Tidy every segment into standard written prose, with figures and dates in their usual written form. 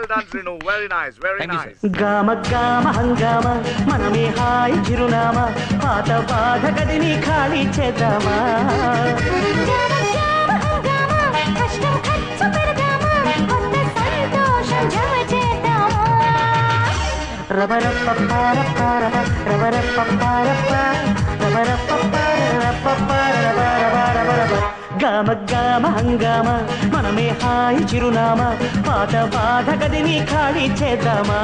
well done, Srinu. Very nice, very nice. గామ గామ హంగామ మనమే హాయి చిరునామా పాత బాధ గదిని ఖాళీ చేద్దామా గామ గామ హంగామ మనమే హాయి చిరునామా పాత బాధ గదిని ఖాళీ చేద్దామా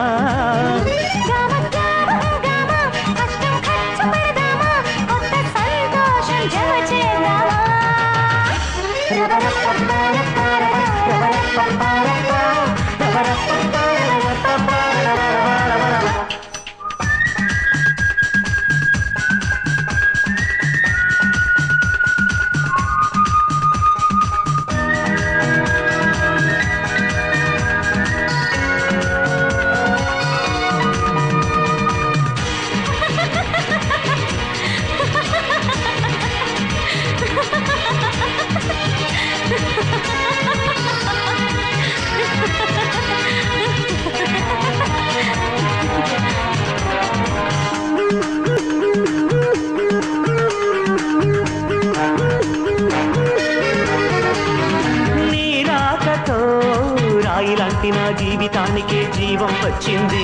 రాయిలాంటి నా జీవితానికే జీవం వచ్చింది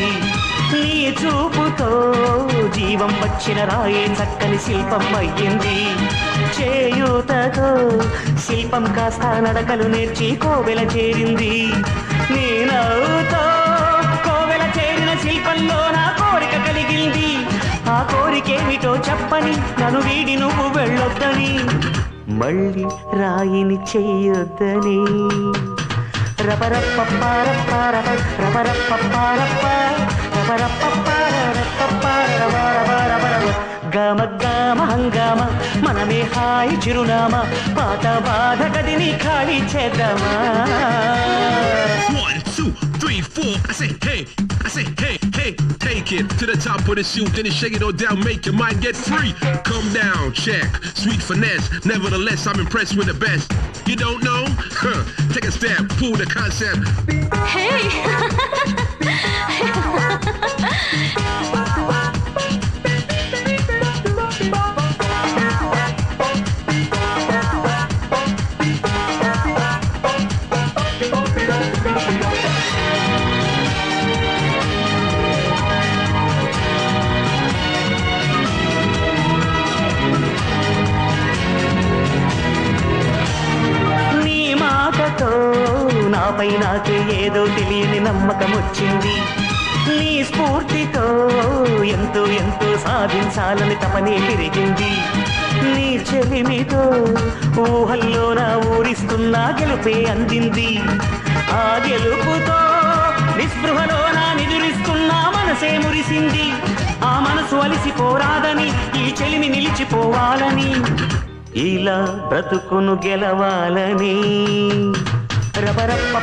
నీ చూపుతో జీవం వచ్చిన రాయే చక్కని శిల్పం అయ్యింది చేయూతతో శిల్పం కాస్త నడకలు నేర్చి కోవెల చేరింది నీ నవ్వుతో కోవెల చేరిన శిల్పంలో నా కోరిక కలిగింది ఆ కోరికేమిటో చెప్పని నన్ను వీడి నువ్వు వెళ్ళొద్దని మళ్ళీ రాయిని చెయ్యొద్దని గామ గామ హంగామ మనమే హాయి చిరునామా పాత బాధ గదిని ఖాళీ చేద్దామా 1, 2, 3, 4 I say hey, hey, take it to the top of the shoot, then you shake it all down, make your mind get free. Come down, check, sweet finesse. Nevertheless, I'm impressed with the best. You don't know? Take a step, pull the concept. Hey! నాపై నాకే ఏదో తెలియని నమ్మకం వచ్చింది నీ స్ఫూర్తితో ఎంతో ఎంతో సాధించాలని తపనే పెరిగింది నీ చెలిమితో ఊహల్లో నా ఊరిస్తున్నా గెలుపే అందింది ఆ గెలుపుతో నిస్పృహలో నా నిదురిస్తున్నా మనసే మురిసింది ఆ మనసు అలిసిపోరాదని ఈ చెలిమి నిలిచిపోవాలని ఇలా బ్రతుకును గెలవాలని రబరప్ప